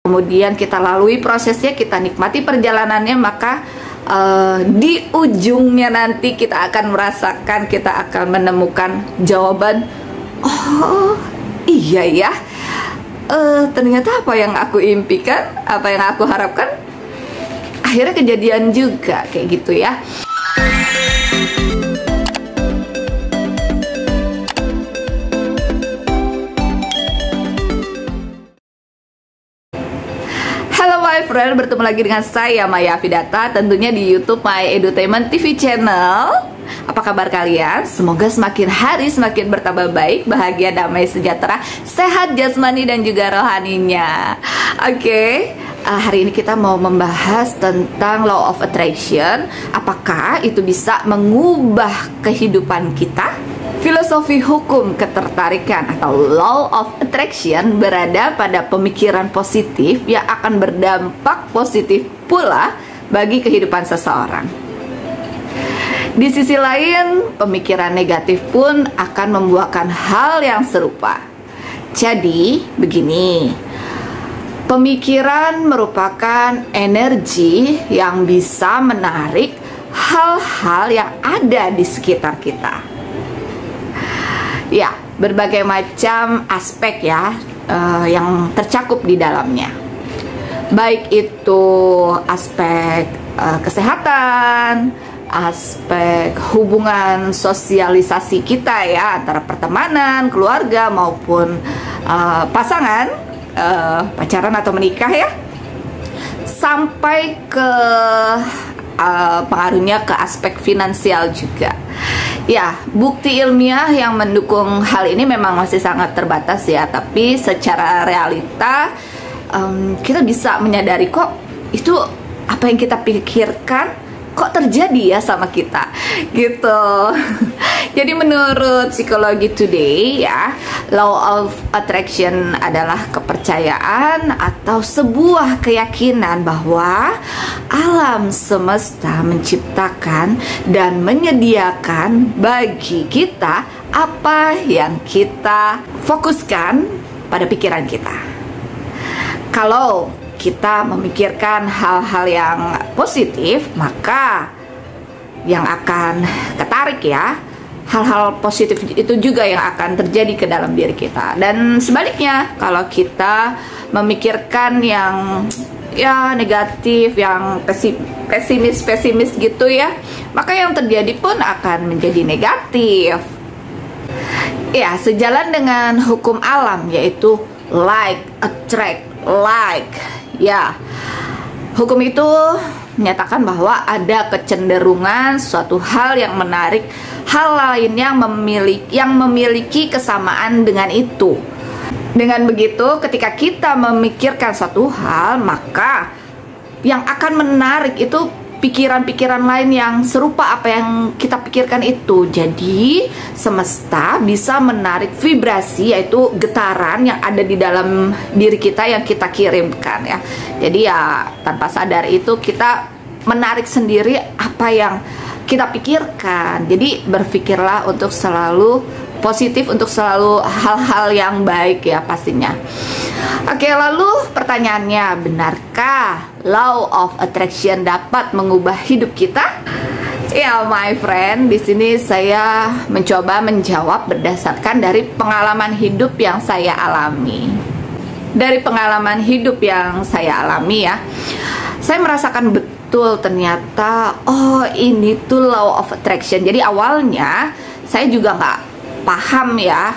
kemudian kita lalui prosesnya, kita nikmati perjalanannya, maka di ujungnya nanti kita akan merasakan, kita akan menemukan jawaban, oh iya ya, ternyata apa yang aku impikan, apa yang aku harapkan akhirnya kejadian juga, kayak gitu ya. Halo my friend, bertemu lagi dengan saya Maya Vidata, tentunya di YouTube My Edutainment TV channel. Apa kabar kalian? Semoga semakin hari semakin bertambah baik, bahagia, damai, sejahtera, sehat jasmani dan juga rohaninya. Oke, hari ini kita mau membahas tentang Law of Attraction. Apakah itu bisa mengubah kehidupan kita? Filosofi hukum ketertarikan atau Law of Attraction berada pada pemikiran positif yang akan berdampak positif pula bagi kehidupan seseorang. Di sisi lain, pemikiran negatif pun akan membuahkan hal yang serupa. Jadi, begini, pemikiran merupakan energi yang bisa menarik hal-hal yang ada di sekitar kita. Ya, berbagai macam aspek ya yang tercakup di dalamnya. Baik itu aspek kesehatan, aspek hubungan sosialisasi kita ya, antara pertemanan, keluarga maupun pasangan, pacaran atau menikah ya, sampai ke pengaruhnya ke aspek finansial juga. Ya, bukti ilmiah yang mendukung hal ini memang masih sangat terbatas ya, tapi secara realita kita bisa menyadari kok itu apa yang kita pikirkan kok terjadi ya sama kita gitu. Jadi menurut Psikologi Today ya, Law of Attraction adalah kepercayaan atau sebuah keyakinan bahwa alam semesta menciptakan dan menyediakan bagi kita apa yang kita fokuskan pada pikiran kita. Kalau kita memikirkan hal-hal yang positif, maka yang akan ketarik ya, hal-hal positif itu juga yang akan terjadi ke dalam diri kita. Dan sebaliknya, kalau kita memikirkan yang ya negatif, yang pesimis gitu ya, maka yang terjadi pun akan menjadi negatif. Ya, sejalan dengan hukum alam, yaitu like attract like. Ya, hukum itu menyatakan bahwa ada kecenderungan suatu hal yang menarik hal lain yang memiliki kesamaan dengan itu. Dengan begitu, ketika kita memikirkan suatu hal, maka yang akan menarik itu pikiran-pikiran lain yang serupa apa yang kita pikirkan itu. Jadi semesta bisa menarik vibrasi, yaitu getaran yang ada di dalam diri kita yang kita kirimkan ya. Jadi ya tanpa sadar itu kita menarik sendiri apa yang kita pikirkan. Jadi berpikirlah untuk selalu positif, untuk selalu hal-hal yang baik ya pastinya. Oke, lalu pertanyaannya, benarkah Law of Attraction dapat mengubah hidup kita? Ya, my friend, di sini saya mencoba menjawab berdasarkan dari pengalaman hidup yang saya alami. Dari pengalaman hidup yang saya alami ya, saya merasakan betul ternyata, oh ini tuh Law of Attraction. Jadi awalnya saya juga nggak paham ya.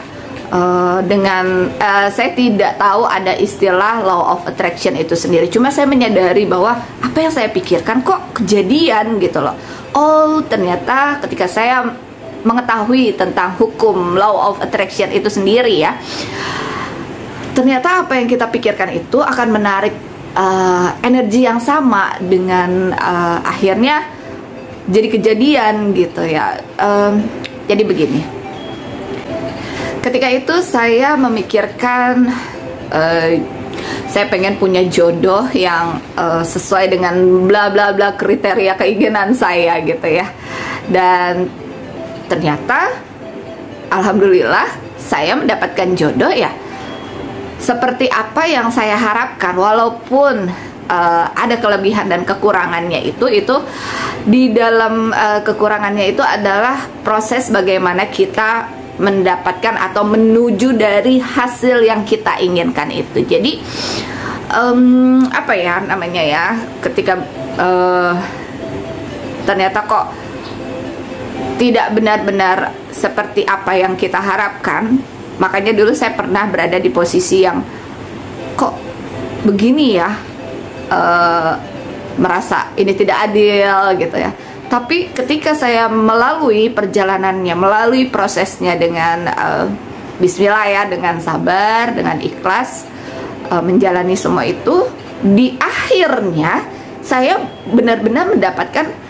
Saya tidak tahu ada istilah Law of Attraction itu sendiri. Cuma saya menyadari bahwa apa yang saya pikirkan kok kejadian gitu loh. Oh ternyata ketika saya mengetahui tentang hukum Law of Attraction itu sendiri ya, ternyata apa yang kita pikirkan itu akan menarik energi yang sama dengan akhirnya jadi kejadian gitu ya. Jadi begini, ketika itu saya memikirkan saya pengen punya jodoh yang sesuai dengan bla bla bla kriteria keinginan saya gitu ya. Dan ternyata alhamdulillah saya mendapatkan jodoh ya seperti apa yang saya harapkan, walaupun ada kelebihan dan kekurangannya. Itu di dalam kekurangannya itu adalah proses bagaimana kita mendapatkan atau menuju dari hasil yang kita inginkan itu. Jadi apa ya namanya ya, ketika ternyata kok tidak benar-benar seperti apa yang kita harapkan. Makanya dulu saya pernah berada di posisi yang kok begini ya, merasa ini tidak adil gitu ya. Tapi ketika saya melalui perjalanannya, melalui prosesnya dengan bismillah ya, dengan sabar, dengan ikhlas, menjalani semua itu, di akhirnya saya benar-benar mendapatkan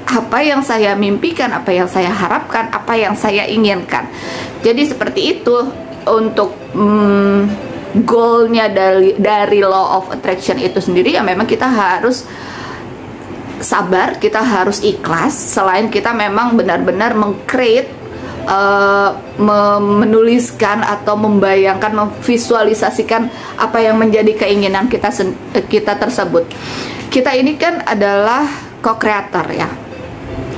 apa yang saya mimpikan, apa yang saya harapkan, apa yang saya inginkan. Jadi seperti itu untuk goalnya dari law of attraction itu sendiri, ya memang kita harus sabar, kita harus ikhlas. Selain kita memang benar-benar meng-create, menuliskan atau membayangkan, memvisualisasikan apa yang menjadi keinginan kita tersebut. Kita ini kan adalah co-creator ya.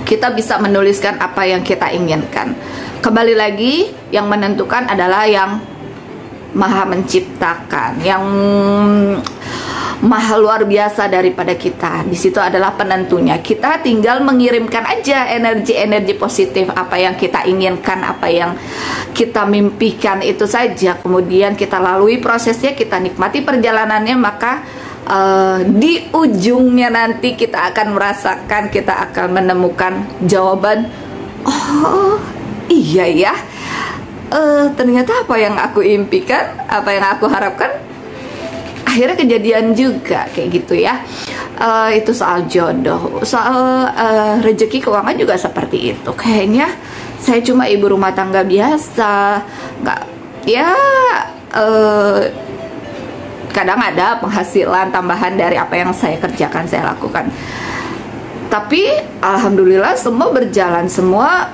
Kita bisa menuliskan apa yang kita inginkan. Kembali lagi, yang menentukan adalah yang Maha Menciptakan, yang Maha luar biasa daripada kita. Di situ adalah penentunya. Kita tinggal mengirimkan aja energi-energi positif, apa yang kita inginkan, apa yang kita mimpikan, itu saja. Kemudian kita lalui prosesnya, kita nikmati perjalanannya, maka di ujungnya nanti kita akan merasakan, kita akan menemukan jawaban. Oh iya ya, ternyata apa yang aku impikan, apa yang aku harapkan, akhirnya kejadian juga kayak gitu ya. Itu soal jodoh. Soal rezeki keuangan juga seperti itu. Kayaknya saya cuma ibu rumah tangga biasa, nggak ya, kadang ada penghasilan tambahan dari apa yang saya kerjakan, saya lakukan. Tapi alhamdulillah semua berjalan, semua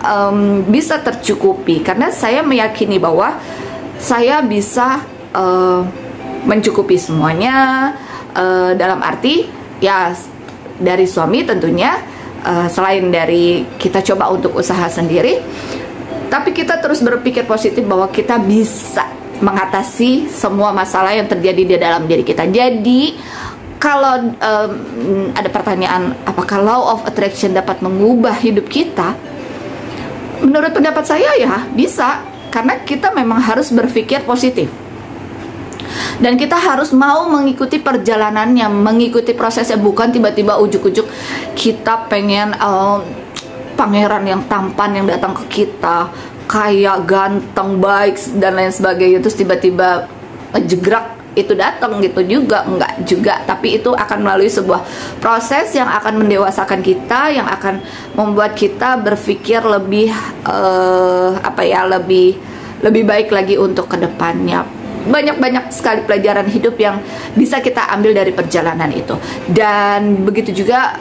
bisa tercukupi, karena saya meyakini bahwa saya bisa mencukupi semuanya. Dalam arti ya, dari suami tentunya, selain dari kita coba untuk usaha sendiri, tapi kita terus berpikir positif bahwa kita bisa mengatasi semua masalah yang terjadi di dalam diri kita. Jadi kalau ada pertanyaan apakah law of attraction dapat mengubah hidup kita, menurut pendapat saya ya bisa, karena kita memang harus berpikir positif dan kita harus mau mengikuti perjalanannya, mengikuti prosesnya. Bukan tiba-tiba ujuk-ujuk kita pengen pangeran yang tampan yang datang ke kita, kayak ganteng, baik dan lain sebagainya, terus tiba-tiba jegrak itu datang gitu juga, enggak juga. Tapi itu akan melalui sebuah proses yang akan mendewasakan kita, yang akan membuat kita berpikir lebih lebih baik lagi untuk kedepannya. Banyak sekali pelajaran hidup yang bisa kita ambil dari perjalanan itu. Dan begitu juga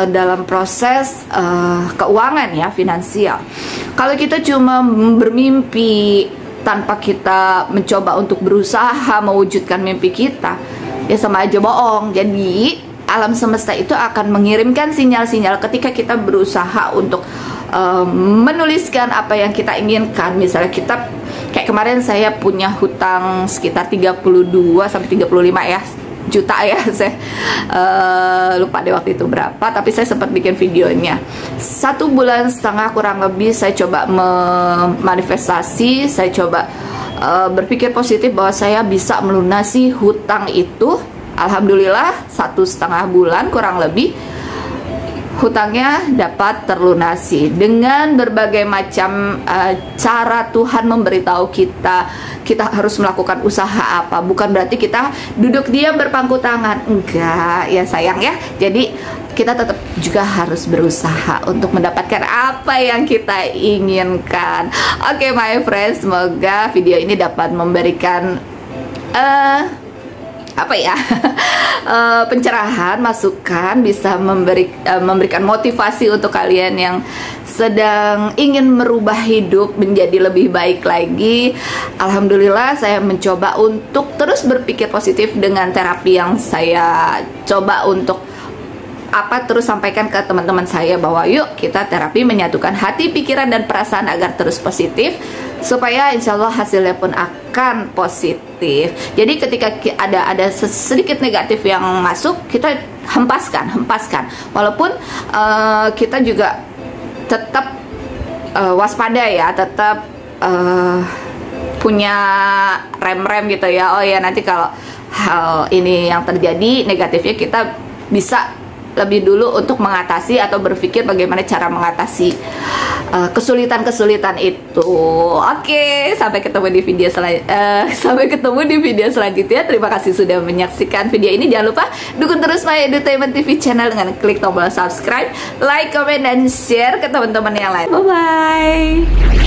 dalam proses keuangan ya, finansial. Kalau kita cuma bermimpi tanpa kita mencoba untuk berusaha mewujudkan mimpi kita, ya sama aja bohong. Jadi alam semesta itu akan mengirimkan sinyal-sinyal ketika kita berusaha untuk menuliskan apa yang kita inginkan. Misalnya kita, kayak kemarin saya punya hutang sekitar 32 sampai 35 ya juta ya, saya lupa deh waktu itu berapa, tapi saya sempat bikin videonya. 1,5 bulan kurang lebih saya coba memanifestasi, saya coba berpikir positif bahwa saya bisa melunasi hutang itu. Alhamdulillah 1,5 bulan kurang lebih hutangnya dapat terlunasi dengan berbagai macam cara. Tuhan memberitahu kita harus melakukan usaha apa. Bukan berarti kita duduk diam berpangku tangan, enggak ya sayang ya. Jadi kita tetap juga harus berusaha untuk mendapatkan apa yang kita inginkan. Oke my friends, semoga video ini dapat memberikan pencerahan, masukan, bisa memberikan motivasi untuk kalian yang sedang ingin merubah hidup menjadi lebih baik lagi. Alhamdulillah saya mencoba untuk terus berpikir positif dengan terapi yang saya coba untuk terus sampaikan ke teman-teman saya, bahwa yuk kita terapi menyatukan hati, pikiran, dan perasaan agar terus positif, supaya insya Allah hasilnya pun akan positif. Jadi ketika ada sedikit negatif yang masuk, kita hempaskan. Walaupun kita juga tetap waspada ya, tetap punya rem gitu ya. Oh ya, nanti kalau hal ini yang terjadi negatifnya, kita bisa lebih dulu untuk mengatasi atau berpikir bagaimana cara mengatasi kesulitan-kesulitan itu. Oke, sampai ketemu di video selanjutnya. Terima kasih sudah menyaksikan video ini. Jangan lupa dukung terus My Edutainment TV channel dengan klik tombol subscribe, like, comment, dan share ke teman-teman yang lain. Bye bye.